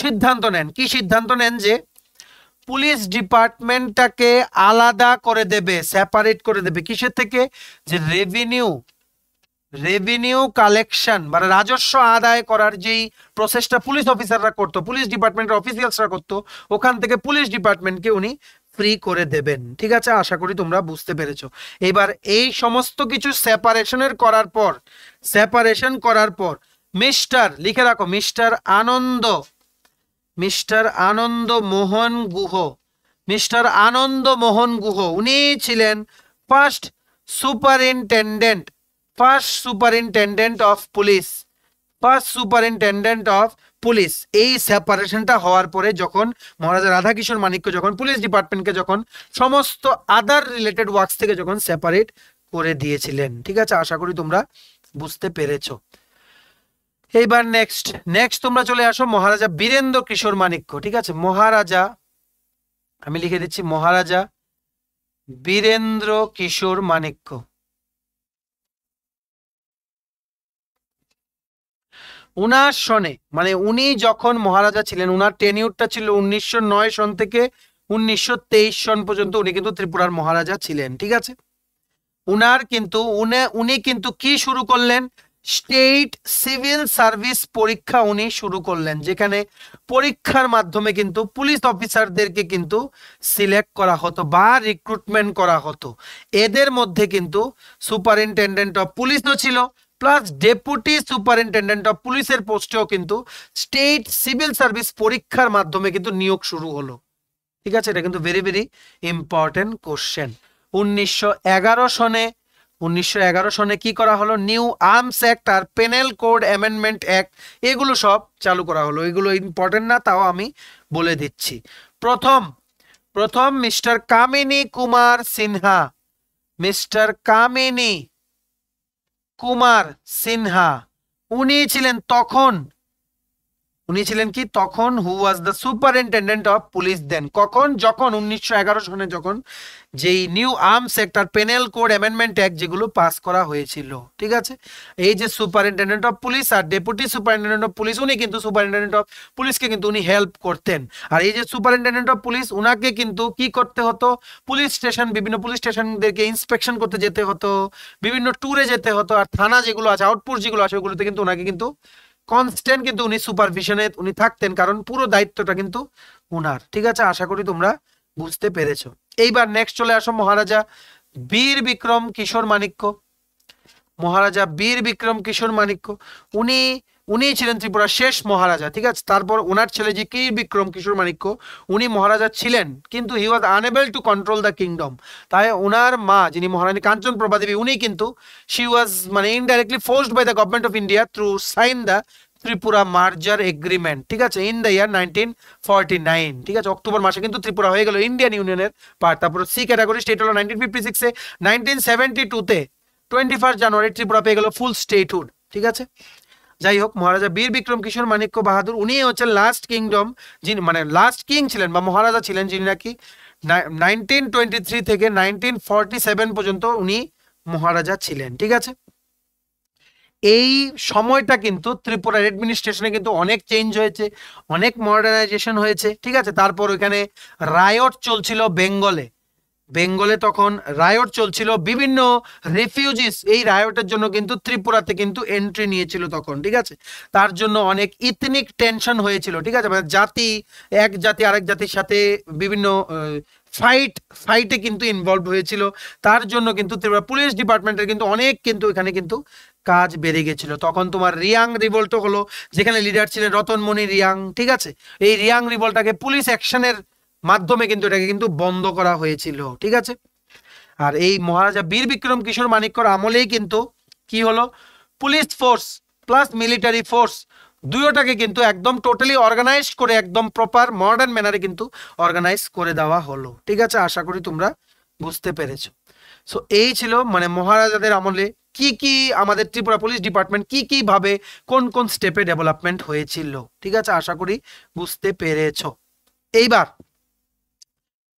[SPEAKER 1] সিদ্ধান্ত নেন। কি সিদ্ধান্ত নেন, যে পুলিশ ডিপার্টমেন্টটাকে আলাদা করে দেবে, সেপারেট করে দেবে কিসের থেকে, যে রেভিনিউ কালেকশন মানে রাজস্ব আদায় করার যেই প্রসেসটা পুলিশ অফিসাররা করতো, পুলিশ ডিপার্টমেন্টের অফিসিয়ালসরা করতো, ওখান থেকে পুলিশ ডিপার্টমেন্টকে উনি ফ্রি করে দেবেন, ঠিক আছে। আশা করি তোমরা বুঝতে পেরেছো। এবার এই সমস্ত কিছু সেপারেশন করার পর লিখে রাখো মিস্টার আনন্দ মোহন গুহ উনি ছিলেন ফার্স্ট সুপারিনটেন্ডেন্ট অফ পুলিশ। এই সেপারেশনটা হওয়ার পরে যখন মহারাজা রাধাকিশোর মাণিক্য যখন পুলিশ ডিপার্টমেন্টকে যখন সমস্ত আদার রিলেটেড ওয়ার্কস থেকে যখন সেপারেট করে দিয়েছিলেন, ঠিক আছে। আশা করি তোমরা বুঝতে পেরেছো। এইবার নেক্সট তোমরা চলে আসো মহারাজা বীরেন্দ্র কিশোর মাণিক্য, ঠিক আছে। আমি লিখে দিচ্ছি মহারাজা বীরেন্দ্র কিশোর মাণিক্য। উনার সনে মানে উনি যখন মহারাজা ছিলেন, উনার টেনিউরটা ছিল 1909 সন থেকে 1923 সন পর্যন্ত উনি কিন্তু ত্রিপুরার মহারাজা ছিলেন, ঠিক আছে। উনি কিন্তু কি শুরু করলেন, স্টেট সিভিল সার্ভিস পরীক্ষা উনি শুরু করলেন, যেখানে পরীক্ষার মাধ্যমে কিন্তু পুলিশ অফিসারদেরকে কিন্তু সিলেক্ট করা হতো বা রিক্রুটমেন্ট করা হতো। এদের মধ্যে কিন্তু সুপারিনটেন্ডেন্ট অফ পুলিশও ছিল, প্লাস ডেপুটি সুপারিনটেন্ডেন্ট অফ পুলিশের পোস্টেও কিন্তু স্টেট সিভিল সার্ভিস পরীক্ষার মাধ্যমে কিন্তু নিয়োগ শুরু হলো, ঠিক আছে। এটা কিন্তু ভেরি ভেরি ইম্পর্টেন্ট কোশ্চেন। 1911 সনে কি করা হলো, নিউ আর্মস অ্যাক্ট আর পেনাল কোড অ্যামেন্ডমেন্ট অ্যাক্ট, এগুলো সব চালু করা হলো। এগুলো ইম্পর্টেন্ট না, তাও আমি বলে দিচ্ছি। প্রথম মিস্টার কামিনী কুমার সিনহা উনি ছিলেন কি তখন who was the superintendent of police then, যখন 1911 সনে যখন যেই নিউ আর্মস অ্যাক্ট আর পেনাল কোড অ্যামেন্ডমেন্ট অ্যাক্ট যেগুলো পাস করা হয়েছিল, ঠিক আছে। এই যে সুপারিনটেন্ডেন্ট অফ পুলিশ আর ডেপুটি সুপারিনটেন্ডেন্ট অফ পুলিশ, উনি কিন্তু সুপারিনটেন্ডেন্ট অফ পুলিশকে কিন্তু উনি হেল্প করতেন। আর এই যে সুপারিনটেন্ডেন্ট অফ পুলিশ, উনাকে কিন্তু কি করতে হতো, বিভিন্ন পুলিশ স্টেশনদেরকে ইন্সপেকশন করতে যেতে হতো, বিভিন্ন ট্যুরে যেতে হতো। আর থানা যেগুলো আছে, আউটপোস্ট যেগুলো আছে, ওগুলোতে কিন্তু ওনাকে কিন্তু কনস্ট্যান্ট কিন্তু উনি সুপারভিশনে উনি থাকতেন, কারণ পুরো দায়িত্বটা কিন্তু উনার, ঠিক আছে। আশা করি তোমরা বুঝতে পেরেছো। এইবার নেক্সট চলে আসো মহারাজা বীর বিক্রম কিশোর মাণিক্য। মহারাজা বীর বিক্রম কিশোর মাণিক্য উনি উনি ছিলেন ত্রিপুরার শেষ মহারাজা, ঠিক আছে। তারপর ওনার ছেলে যে বীর বিক্রম কিশোর মাণিক্য উনি মহারাজা ছিলেন, কিন্তু he was unable to control the kingdom. তাই ওনার মা যিনি মহারানী কাঞ্চন প্রভা দেবী উনি কিন্তু শি ওয়াজ মানে indirectly forced by the government of India through sign the Tripura merger agreement, ঠিক আছে, ইন দ্য ইয়ার 1949, ঠিক আছে। অক্টোবর মাসে কিন্তু ত্রিপুরা হয়ে গেল ইন্ডিয়ান ইউনিয়নের পার্ট। তারপর সি ক্যাটাগরি স্টেট হলো 1956-এ। 1972-তে 21 জানুয়ারি ত্রিপুরা পেয়ে গেল ফুল স্টেটহুড, ঠিক আছে। যাই হোক, মহারাজা বীর বিক্রম কিশোর মাণিক্য বাহাদুর উনি হচ্ছেন লাস্ট কিংডম যিনি মানে লাস্ট কিং ছিলেন বা মহারাজা ছিলেন যিনি নাকি 1923 থেকে 1947 পর্যন্ত উনি মহারাজা ছিলেন, ঠিক আছে। এই সময়টা কিন্তু ত্রিপুরার অ্যাডমিনিস্ট্রেশনে কিন্তু অনেক চেঞ্জ হয়েছে, অনেক মডার্নাইজেশন হয়েছে, ঠিক আছে। তারপর ওইখানে রায়ট চলছিল বেঙ্গলে, বেঙ্গলে তখন রায়ট চলছিল, বিভিন্ন রেফিউজিস এই রায়টের জন্য কিন্তু ত্রিপুরাতে কিন্তু এন্ট্রি নিয়েছিল তখন, ঠিক আছে। তার জন্য অনেক ইথনিক টেনশন হয়েছিল, ঠিক আছে, মানে জাতি এক জাতি আরেক জাতির সাথে বিভিন্ন ফাইটে কিন্তু ইনভলভ হয়েছিল। তার জন্য কিন্তু ত্রিপুরা পুলিশ ডিপার্টমেন্টের কিন্তু অনেক কিন্তু এখানে কিন্তু কাজ বেড়ে গেছিল। তখন তোমার রিয়াং রিভোল্ট হলো, যেখানে লিডার ছিলেন রতনমণি রিয়াং, ঠিক আছে। এই রিয়াং রিভোল্টটাকে পুলিশ অ্যাকশনের মাধ্যমে কিন্তু এটাকে কিন্তু বন্ধ করা হয়েছিল, ঠিক আছে। আর এই মহারাজা বীর বিক্রম কিশোর মাণিক্যর আমলেই কিন্তু কি হলো, police force plus military force দুয়োটাকে কিন্তু একদম টোটালি অর্গানাইজ করে একদম প্রপার মডার্ন ম্যানারে কিন্তু অর্গানাইজ করে দেওয়া হলো, ঠিক আছে। আশা করি তোমরা বুঝতে পেরেছো। সো এই ছিল মানে মহারাজাদের আমলে কি কি আমাদের ত্রিপুরা পুলিশ ডিপার্টমেন্ট কি কি ভাবে কোন কোন স্টেপে ডেভেলপমেন্ট হয়েছিল, ঠিক আছে। আশা করি বুঝতে পেরেছো।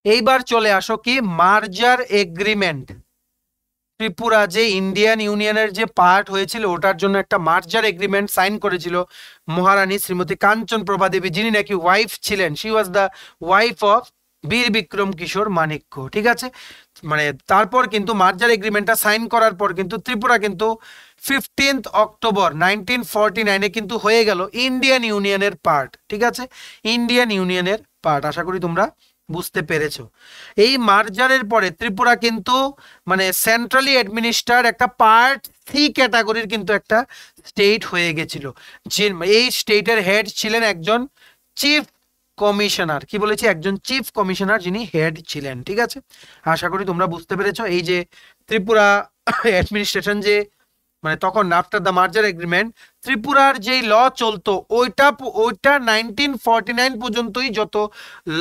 [SPEAKER 1] এইবার চলে আসো কি মার্জার এগ্রিমেন্ট। ত্রিপুরা যে ইন্ডিয়ান ইউনিয়নের যে পার্ট হয়েছিল ওটার জন্য একটা মার্জার এগ্রিমেন্ট সাইন করেছিল মহারানী শ্রীমতী কাঞ্চন প্রভা দেবী, যিনি নাকি ওয়াইফ ছিলেন, she was the wife of বীর বিক্রম কিশোর মাণিক্য, ঠিক আছে। মানে তারপর কিন্তু মার্জার এগ্রিমেন্টটা সাইন করার পর কিন্তু ত্রিপুরা কিন্তু 15 অক্টোবর 1949-এ কিন্তু হয়ে গেল ইন্ডিয়ান ইউনিয়নের পার্ট, ঠিক আছে, ইন্ডিয়ান ইউনিয়নের পার্ট। আশা করি তোমরা বুঝতে পেরেছো। এই মার্জারের পরে ত্রিপুরা কিন্তু মানে সেন্ট্রালি অ্যাডমিনিস্ট্রার একটা পার্ট সি ক্যাটাগরির কিন্তু একটা স্টেট হয়ে গেছিল। যে এই স্টেটের হেড ছিলেন একজন চিফ কমিশনার, কি বলেছি, একজন চিফ কমিশনার যিনি হেড ছিলেন, ঠিক আছে। আশা করি তোমরা বুঝতে পেরেছো। এই যে ত্রিপুরা অ্যাডমিনিস্ট্রেশন যে মানে তখন আফটার দ্য মার্জার এগ্রিমেন্ট ত্রিপুরার যেই ল চলতো ওইটা 1949 পর্যন্তই যত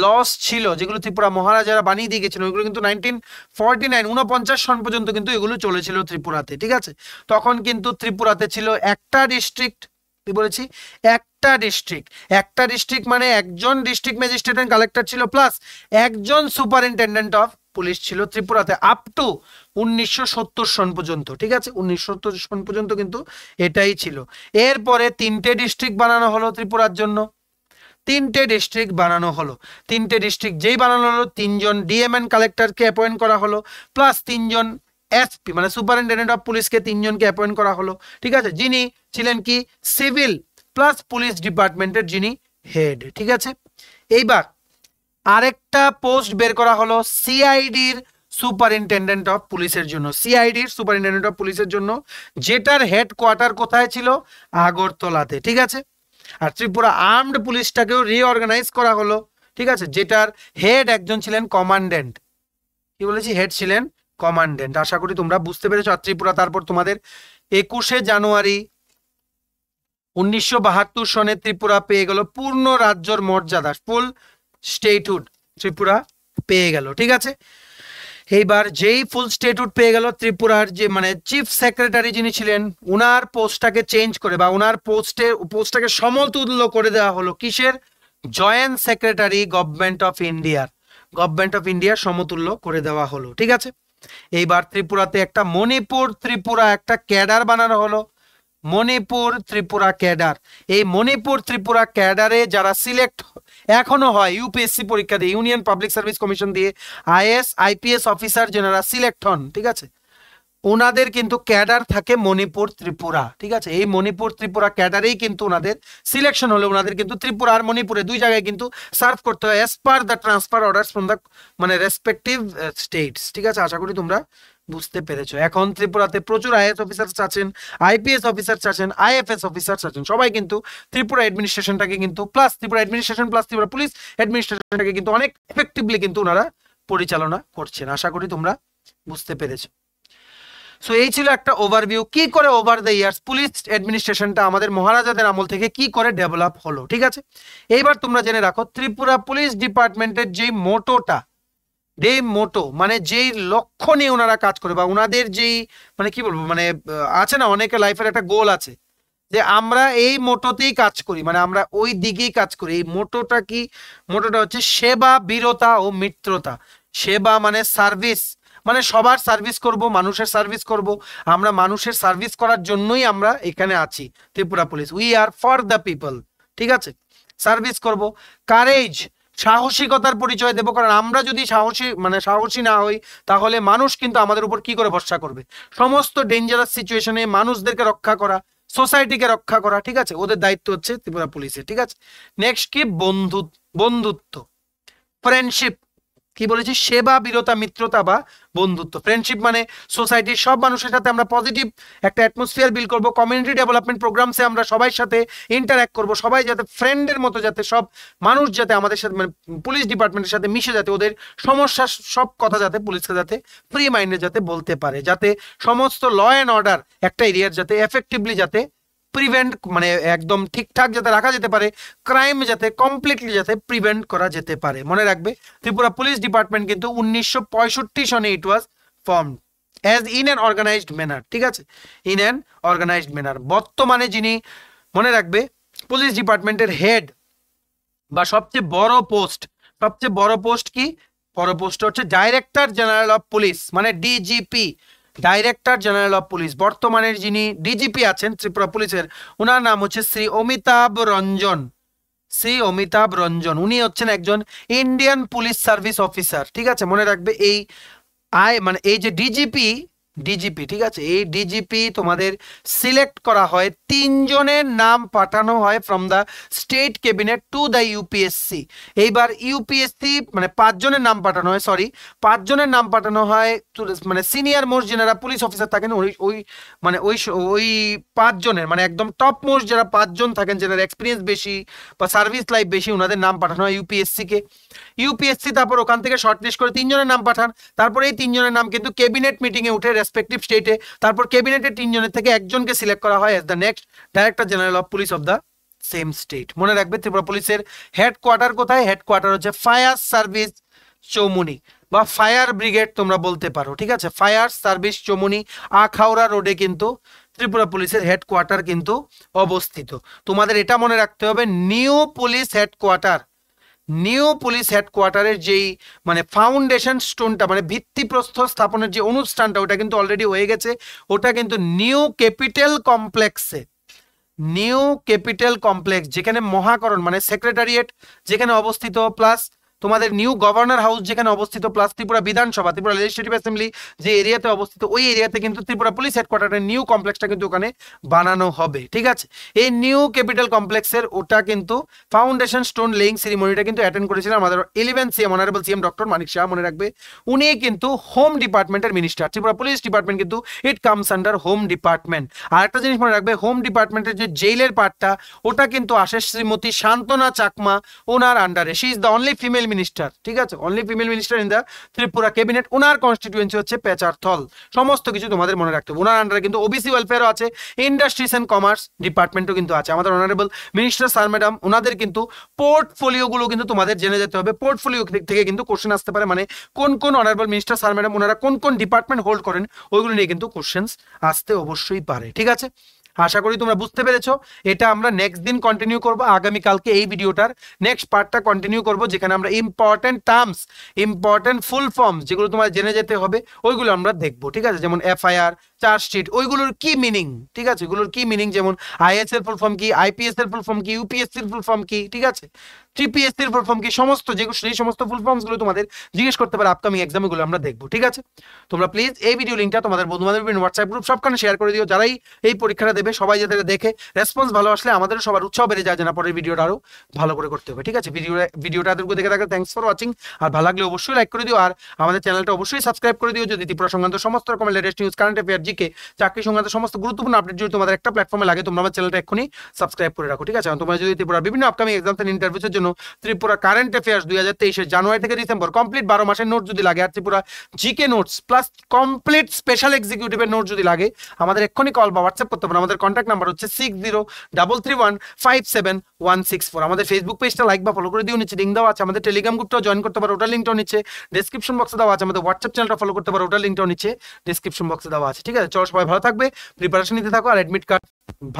[SPEAKER 1] লস ছিল যেগুলো ত্রিপুরা মহারাজারা বানিয়ে দিয়ে গেছিল ওইগুলো কিন্তু 1949 সন পর্যন্ত কিন্তু এগুলো চলেছিল ত্রিপুরাতে, ঠিক আছে। তখন কিন্তু ত্রিপুরাতে ছিল একটা ডিস্ট্রিক্ট, কি বলেছি, একটা ডিস্ট্রিক্ট মানে একজন ডিস্ট্রিক্ট ম্যাজিস্ট্রেট এন্ড কালেক্টর ছিল প্লাস একজন সুপারিনটেন্ডেন্ট অফ পুলিশ ছিল ত্রিপুরাতে আপ টু 1970 সন পর্যন্ত, ঠিক আছে। 1970 সন পর্যন্ত কিন্তু এটাই ছিল। এরপরে 3টে ডিস্ট্রিক্ট বানানো হলো ত্রিপুরার জন্য, 3টে ডিস্ট্রিক্ট বানানো হলো। 3টে ডিস্ট্রিক্ট যেই বানানো হলো 3জন ডিএমএন কালেক্টরকে অ্যাপয়েন্ট করা হলো প্লাস 3জন এসপি মানে সুপারিনটেন্ডেন্ট অফ পুলিশকে 3জনকে অ্যাপয়েন্ট করা হলো, ঠিক আছে, যিনি ছিলেন কি সিভিল প্লাস পুলিশ ডিপার্টমেন্টের যিনি হেড, ঠিক আছে। এইবার আরেকটা পোস্ট বের করা হলো সিআইডির সুপারিনটেন্ডেন্ট অফ পুলিশের জন্য, সিআইডির সুপারিনটেন্ডেন্ট অফ পুলিশের জন্য, যেটার হেডকোয়ার্টার কোথায় ছিল, আগরতলাতে, ঠিক আছে। আর ত্রিপুরা আর্মড পুলিশটাকেও রিঅর্গানাইজ করা হলো, ঠিক আছে, যেটার হেড একজন ছিলেন কমান্ডেন্ট, কি বলেছি, হেড ছিলেন কমান্ডেন্ট। আশা করি তোমরা বুঝতে পেরেছো। আর ত্রিপুরা তারপর তোমাদের 21শে জানুয়ারি 1972 সনে ত্রিপুরা পেয়ে গেল পূর্ণ রাজ্যর মর্যাদা, ফুল স্টেটহুড ত্রিপুরা পেয়ে গেল, ঠিক আছে। এইবার যেই ফুল স্টেটহুড পেয়ে গেল ত্রিপুরার যে মানে চিফ সেক্রেটারি যিনি ছিলেন উনার পোস্টটাকে চেঞ্জ করে বা উনার পোস্টটাকে সমতুল্য করে দেওয়া হলো কিসের, জয়েন্ট সেক্রেটারি গভর্নমেন্ট অফ ইন্ডিয়ার সমতুল্য করে দেওয়া হলো, ঠিক আছে। এইবার ত্রিপুরাতে একটা মণিপুর ত্রিপুরা একটা ক্যাডার বানানো হলো, মণিপুর ত্রিপুরা ক্যাডার। এই মণিপুর ত্রিপুরা ক্যাডারে যারা সিলেক্ট এখনো হয় ইউপিএসসি পরীক্ষা দিয়ে, ইউনিয়ন পাবলিক সার্ভিস কমিশন দিয়ে আইএস আইপিএস অফিসার যারা সিলেক্ট হন, ঠিক আছে, ওনাদের কিন্তু ক্যাডার থাকে মণিপুর ত্রিপুরা, ঠিক আছে। এই মণিপুর ত্রিপুরা ক্যাডারেই কিন্তু ওনাদের সিলেকশন হলে ওনাদের কিন্তু ত্রিপুরা আর মণিপুরে দুই জায়গায় কিন্তু সার্ভ করতে হয় as per the transfer orders from the মানে রেসপেক্টিভ স্টেটস, ঠিক আছে। আশা করি তোমরা বুঝতে পেরেছো। এখন ত্রিপুরাতে প্রচুর আইএএস অফিসার্স আছেন, আইপিএস অফিসার্স আছেন, আইএফএস অফিসার্স আছেন, সবাই কিন্তু ত্রিপুরা অ্যাডমিনিস্ট্রেশনটাকে কিন্তু plus Tripura administration plus Tripura police অ্যাডমিনিস্ট্রেশনটাকে কিন্তু অনেক এফেক্টিভলি কিন্তু ওনারা পরিচালনা করছেন। আশা করি তোমরা বুঝতে পেরেছো। সো এই ছিল একটা ওভারভিউ কি করে ওভার দ্য ইয়ার্স পুলিশ অ্যাডমিনিস্ট্রেশনটা আমাদের মহারাজাদের আমল থেকে কি করে ডেভেলপ হলো, ঠিক আছে। এইবার তোমরা জেনে রাখো ত্রিপুরা পুলিশ ডিপার্টমেন্টের যে মোটো মানে যেই লক্ষ্য নিয়ে ওনারা কাজ করে বা ওনাদের যেই মানে কি বলবো মানে আছে না অনেকে লাইফের একটা গোল আছে যে আমরা এই মোটোতেই কাজ করি, মানে আমরা ওই দিকেই কাজ করি। এই মোটোটা কি? মোটোটা হচ্ছে সেবা, বীরতা ও মিত্রতা। সেবা মানে সার্ভিস, মানে সবার সার্ভিস করব, মানুষের সার্ভিস করব। আমরা মানুষের সার্ভিস করার জন্যই আমরা এখানে আছি Tripura police. We are for the people, ঠিক আছে। সার্ভিস করব। কারেজ, সাহসিকতার পরিচয় দেবো, কারণ আমরা যদি সাহসী না হই তাহলে মানুষ কিন্তু আমাদের উপর কি করে ভরসা করবে। সমস্ত ডেঞ্জারাস সিচুয়েশনে মানুষদেরকে রক্ষা করা, সোসাইটিকে রক্ষা করা, ঠিক আছে, ওদের দায়িত্ব হচ্ছে ত্রিপুরা পুলিশের, ঠিক আছে। নেক্সট কি? বন্ধুত্ব, ফ্রেন্ডশিপ। কি বলেছি? সেবা, বীরতা, মিত্রতা বা বন্ধুত্ব। ফ্রেন্ডশিপ মানে সোসাইটির সব মানুষের সাথে আমরা পজিটিভ একটা অ্যাটমসফিয়ার বিল্ড করব। কমিউনিটি ডেভেলপমেন্ট প্রোগ্রামসে আমরা সবার সাথে ইন্টারঅ্যাক্ট করব, সবাই যাতে ফ্রেন্ডের মতো, যাতে সব মানুষ যাতে আমাদের সাথে মানে পুলিশ ডিপার্টমেন্টের সাথে মিশে, যাতে ওদের সমস্যা সব কথা যাতে পুলিশকে যাতে ফ্রি মাইন্ডে যাতে বলতে পারে, যাতে সমস্ত ল অ্যান্ড অর্ডার একটা এরিয়ার যাতে এফেক্টিভলি যাতে প্রিভেন্ট মানে একদম ঠিকঠাক যাতে রাখা যেতে পারে, ক্রাইম যাতে কমপ্লিটলি যাতে প্রিভেন্ট করা যেতে পারে। মনে রাখবে ত্রিপুরা পুলিশ ডিপার্টমেন্ট কিন্তু 1965 সনে it was formed as in an organised manner, ঠিক আছে, ইন অ্যান অর্গানাইজড ম্যানার। বর্তমানে যিনি মনে রাখবে পুলিশ ডিপার্টমেন্টের হেড বা সবচেয়ে বড় পোস্ট কি? বড় পোস্ট হচ্ছে ডাইরেক্টর জেনারেল অফ পুলিশ, মানে DGP, director general of police. বর্তমানের যিনি ডিজিপি আছেন ত্রিপুরা পুলিশের, ওনার নাম হচ্ছে শ্রী অমিতাভ রঞ্জন। উনি হচ্ছেন একজন ইন্ডিয়ান পুলিশ সার্ভিস অফিসার, ঠিক আছে। মনে রাখবে এই যে ডিজিপি, ঠিক আছে, এই ডিজিপি তোমাদের সিলেক্ট করা হয়, 3 জনের নাম পাঠানো হয় from the state cabinet to the UPSC. এইবার ইউপিএসসি মানে 5 জনের নাম পাঠানো হয়, 5 জনের নাম পাঠানো হয়, মানে সিনিয়র মোস্ট যারা পুলিশ অফিসার থাকেন ওই 5 জনের মানে একদম টপ মোস্ট যারা 5 জন থাকেন, যাদের এক্সপিরিয়েন্স বেশি বা সার্ভিস লাইফ বেশি, ওনাদের নাম পাঠানো হয় ইউপিএসসি তারপর ওখান থেকে শর্টলিস্ট করে 3 জনের নাম পাঠান। তারপরে এই 3 জনের নাম কিন্তু ক্যাবিনেট মিটিংয়ে উঠে রেসপেক্টিভ স্টেটে, তারপর ক্যাবিনেটের 3 জনের থেকে একজনকে সিলেক্ট করা হয় as the next director general of police of the same state. মনে রাখবে ত্রিপুরা পুলিশের হেডকোয়ার্টার কোথায়? হেডকোয়ার্টার হচ্ছে ফায়ার সার্ভিস চৌমুনি বা ফায়ার ব্রিগেড তোমরা বলতে পারো, ঠিক আছে। ফায়ার সার্ভিস চৌমুনি আখাউড়া রোডে কিন্তু ত্রিপুরা পুলিশের হেডকোয়ার্টার কিন্তু অবস্থিত। তোমাদের এটা মনে রাখতে হবে, নিউ পুলিশ হেডকোয়ার্টারের যেই মানে ফাউন্ডেশন স্টোনটা মানে ভিত্তিপ্রস্তর স্থাপনের যে অনুষ্ঠানটা ওটা কিন্তু অলরেডি হয়ে গেছে। ওটা কিন্তু নিউ ক্যাপিটাল কমপ্লেক্স যেখানে মহাকরণ মানে সেক্রেটারিয়েট যেখানে অবস্থিত, প্লাস তোমাদের নিউ গভর্নর হাউস যেখানে অবস্থিত, প্লাস ত্রিপুরা বিধানসভা, ত্রিপুরা লেজিসলেটিভ অ্যাসেম্বলি যে এরিয়াতে অবস্থিত, ওই এরিয়াতে কিন্তু ত্রিপুরা পুলিশ হেডকোয়ার্টারের নিউ কমপ্লেক্সটা কিন্তু ওখানে বানানো হবে, ঠিক আছে। এই নিউ ক্যাপিটাল কমপ্লেক্সের ওটা কিন্তু ফাউন্ডেশন স্টোন লেইং সেরিমনিটা কিন্তু অ্যাটেন্ড করেছিলেন আমাদের 11 সিএম অনারেবল সিএম ডক্টর মানিক শাহ। মনে রাখবে উনি কিন্তু হোম ডিপার্টমেন্টের মিনিস্টার। ত্রিপুরা পুলিশ ডিপার্টমেন্ট কিন্তু it comes under home department. আর একটা জিনিস মনে রাখবে, হোম ডিপার্টমেন্টের যে জেইলের পার্টটা ওটা কিন্তু আসে শ্রীমতী শান্তনা চাকমা ওনার আন্ডারে। She is the only female minister, ঠিক আছে, only female minister in the Tripura cabinet. Owner constituency হচ্ছে পেচারথল। সমস্ত কিছু তোমাদের মনে রাখতে হবে। ওনার আন্ডারে কিন্তু ওবিসি ওয়েলফেয়ারও আছে, ইন্ডাস্ট্রিজ অ্যান্ড কমার্স ডিপার্টমেন্টও কিন্তু আছে। আমাদের অনারেবল মিনিস্টার স্যার ম্যাডাম ওনাদের কিন্তু পোর্টফোলিওগুলো কিন্তু তোমাদের জেনে যেতে হবে। পোর্টফোলিও থেকে কিন্তু কোশ্চেন আসতে পারে, মানে কোন কোন অনারেবল মিনিস্টার স্যার ম্যাডাম ওনারা কোন কোন ডিপার্টমেন্ট হোল্ড করেন ওইগুলো নিয়ে কিন্তু কোশ্চেন আসতে অবশ্যই পারে, ঠিক আছে। আশা করি তোমরা বুঝতে পেরেছো। এটা আমরা নেক্সট দিন কন্টিনিউ করবো, আগামীকালকে এই ভিডিওটার নেক্সট পার্টটা কন্টিনিউ করবো, যেখানে আমরা important terms, important full form যেগুলো তোমার জেনে যেতে হবে ওইগুলো আমরা দেখবো, ঠিক আছে। যেমন এফআইআর, চার্জশিট, ওইগুলোর কি মিনিং, ঠিক আছে, ওইগুলোর কি মিনিং, যেমন আইএস এর ফুল ফর্ম কি, আইপিএস এর ফুল ফর্ম কি, ইউপিএসসি এর ফুল ফর্ম কি, ঠিক আছে, টিপিএসসি এর ফুল ফর্ম কি, সমস্ত যেগুলো সেই সমস্ত ফুল ফর্মস গুলো তোমাদের জিজ্ঞেস করতে পারে আপকামিং এক্সামে, গুলো আমরা দেখবো, ঠিক আছে। তোমরা প্লিজ এই ভিডিও লিঙ্কটা তোমাদের বন্ধু বান্ধব হোয়াটসঅ্যাপ গ্রুপ সবখানে শেয়ার করে দিও, যারাই এই পরীক্ষাটা দেবে সবাই যাতে দেখে রেসপন্স ভালো আসলে আমাদেরও সবার উৎসাহ বেড়ে যায় যে না পরের ভিডিওটা আরো ভালো করে করতে হবে, ঠিক আছে। ভিডিওটা এতটুকু দেখে থাকলে থ্যাঙ্কস ফর ওয়াচিং, আর ভালো লাগলে অবশ্যই লাইক করে দিও, আর আমাদের চ্যানেলটা অবশ্যই সাবস্ক্রাইব করে দিও, যদি ত্রিপুরা সংক্রান্ত সমস্ত রকমের latest news, current affair, GK, চাকরি সংক্রান্ত সমস্ত গুরুত্বপূর্ণ আপডেট যদি তোমাদের একটা প্ল্যাটফর্মে লাগে, তোমরা আমার চ্যানেলটা এক্ষুনি সাবস্ক্রাইব করে রাখো, ঠিক আছে। তোমরা যদি ত্রিপুরা বিভিন্ন আপকামিং এক্সামস এন্ড ইন্টারভিউসের জন্য ত্রিপুরা কারেন্ট অ্যাফেয়ার্স 2023 জানুয়ারি থেকে ডিসেম্বর কমপ্লিট 12 মাসের নোট যদি লাগে, আর Tripura GK notes plus complete special এক্সিকিউটিভের নোট যদি লাগে, আমাদের এক্ষুনি কল বা হোয়াটসঅ্যাপ করতে পারো। আমাদের কন্ট্যাক্ট নাম্বার হচ্ছে 6033157164। আমাদের ফেসবুক পেজটা লাইক বা ফলো করে দিও, নিচে লিঙ্ক দেওয়া আছে। আমাদের টেলিগ্রাম গ্রুপটাও জয়েন করতে পারো, ওটার লিঙ্কটাও নিচে ডেসক্রিপশন বক্সে দেওয়া আছে। আমাদের হোয়াটসঅ্যাপ চ্যানেলটা ফলো করতে পারো, ওটার লিঙ্কটাও নিচে ডেসক্রিপশন বক্সে দেওয়া আছে, ঠিক আছে। চলো সবাই ভালো থাকবে, প্রিপারেশন নিতে থাকো, আর অ্যাডমিট কার্ড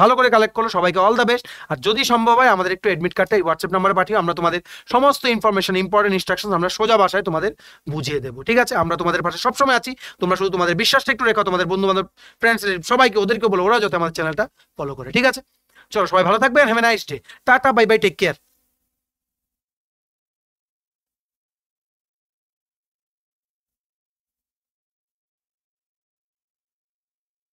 [SPEAKER 1] ভালো করে কালেক্ট করো। সবাইকে অল দ্য বেস্ট। আর যদি সম্ভব হয় আমাদের একটু অ্যাডমিট কার্ডটা এই হোয়াটসঅ্যাপ নাম্বারে পাঠিও, আমরা তোমাদের সমস্ত ইনফরমেশন, ইম্পর্টেন্ট ইনস্ট্রাকশন আমরা সোজা ভাষায় তোমাদের বুঝিয়ে দেবো, ঠিক আছে। আমরা তোমাদের পাশে সবসময় আছি, তোমরা শুধু তোমাদের বিশ্বাসটা একটু রেখো, তোমাদের বন্ধু বান্ধব, ফ্রেন্ডস, সবাইকে ওদেরকে বলো ওরা যাতে আমাদের চ্যানেলটা ফলো করে, ঠিক আছে। চলো সবাই ভালো থাকবে, have a nice day, tata, bye bye, take care.